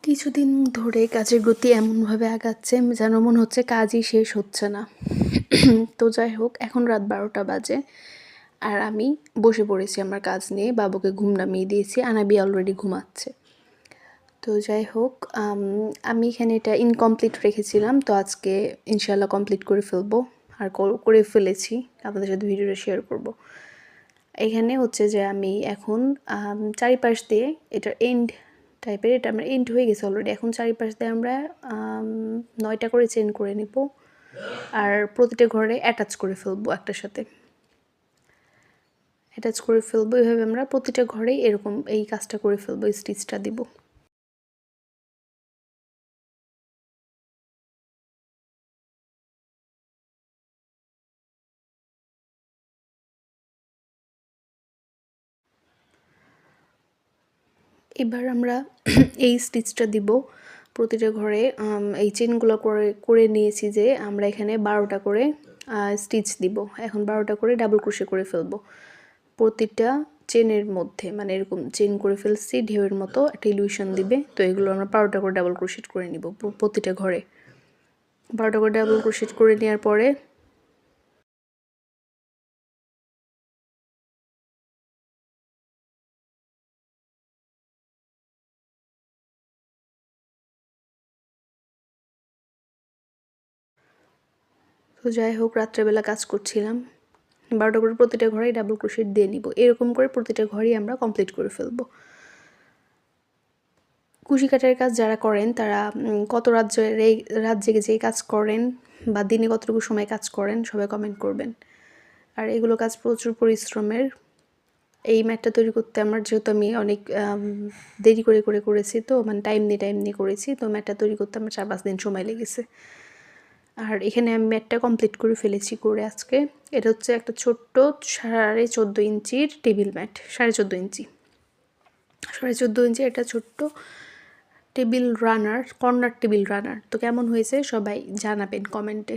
কিছুদিন ধরে কাজের গতি এমনভাবে আগাচ্ছে যেন মনে হচ্ছে কাজই শেষ হচ্ছে না। তো যাই হোক, এখন রাত 12টা বাজে আর আমি বসে পড়েছি আমার কাজ নিয়ে। বাবুকে ঘুম নামিয়ে দিয়েছি, আনাবি অলরেডি ঘুমাচ্ছে। তো যাই হোক, আমি এখানে এটা ইনকমপ্লিট রেখেছিলাম, তো আজকে ইনশাল্লাহ কমপ্লিট করে ফেলবো। আর করে ফেলেছি, আপনাদের সাথে ভিডিওটা শেয়ার করব। এখানে হচ্ছে যে আমি এখন চারিপাশ দিয়ে এটার এন্ড টাইপের, এটা আমরা এন্ড হয়ে গেছে অলরেডি। এখন চারিপাশ দিয়ে আমরা 9টা করে চেন করে নিব আর প্রতিটা ঘরে অ্যাটাচ করে ফেলবো, একটার সাথে অ্যাটাচ করে ফেলবো। এভাবে আমরা প্রতিটা ঘরেই এরকম এই কাজটা করে ফেলবো, স্টিচটা দিব। এবার আমরা এই স্টিচটা দিব প্রতিটা ঘরে। এই চেনগুলো করে নিয়েছি যে আমরা এখানে 12টা করে স্টিচ দিব। এখন 12টা করে ডাবল ক্রোশে করে ফেলবো প্রতিটা চেনের মধ্যে, মানে এরকম চেন করে ফেলছি ঢেউয়ের মতো, একটা ইলিউশন দিবে। তো এগুলো আমরা 12টা করে ডাবল ক্রোশেট করে নিব প্রতিটা ঘরে। 12টা করে ডাবল ক্রোশেট করে নেওয়ার পরে তো যাই হোক, রাত্রেবেলা কাজ করছিলাম, 12টা করে প্রতিটা ঘরেই ডাবল ক্রোশেট দিয়ে নিব। এরকম করে প্রতিটা ঘরেই আমরা কমপ্লিট করে ফেলবো। কুশি কাটার কাজ যারা করেন তারা কত রাত জেগে যে কাজ করেন বা দিনে কতটুকু সময় কাজ করেন সবাই কমেন্ট করবেন। আর এগুলো কাজ প্রচুর পরিশ্রমের। এই ম্যাটটা তৈরি করতে আমার, যেহেতু আমি অনেক দেরি করে করেছি, তো মানে টাইম নিয়ে করেছি, তো ম্যাটটা তৈরি করতে আমার 4-5 দিন সময় লেগেছে। আর এখানে আমি ম্যাটটা কমপ্লিট করে ফেলেছি করে আজকে। এটা হচ্ছে একটা ছোট্ট 14.5 ইঞ্চির টেবিল ম্যাট, 14.5 ইঞ্চি, 14.5 ইঞ্চির একটা ছোট্ট table runner, corner table runner. তো কেমন হয়েছে সবাই জানাবেন কমেন্টে।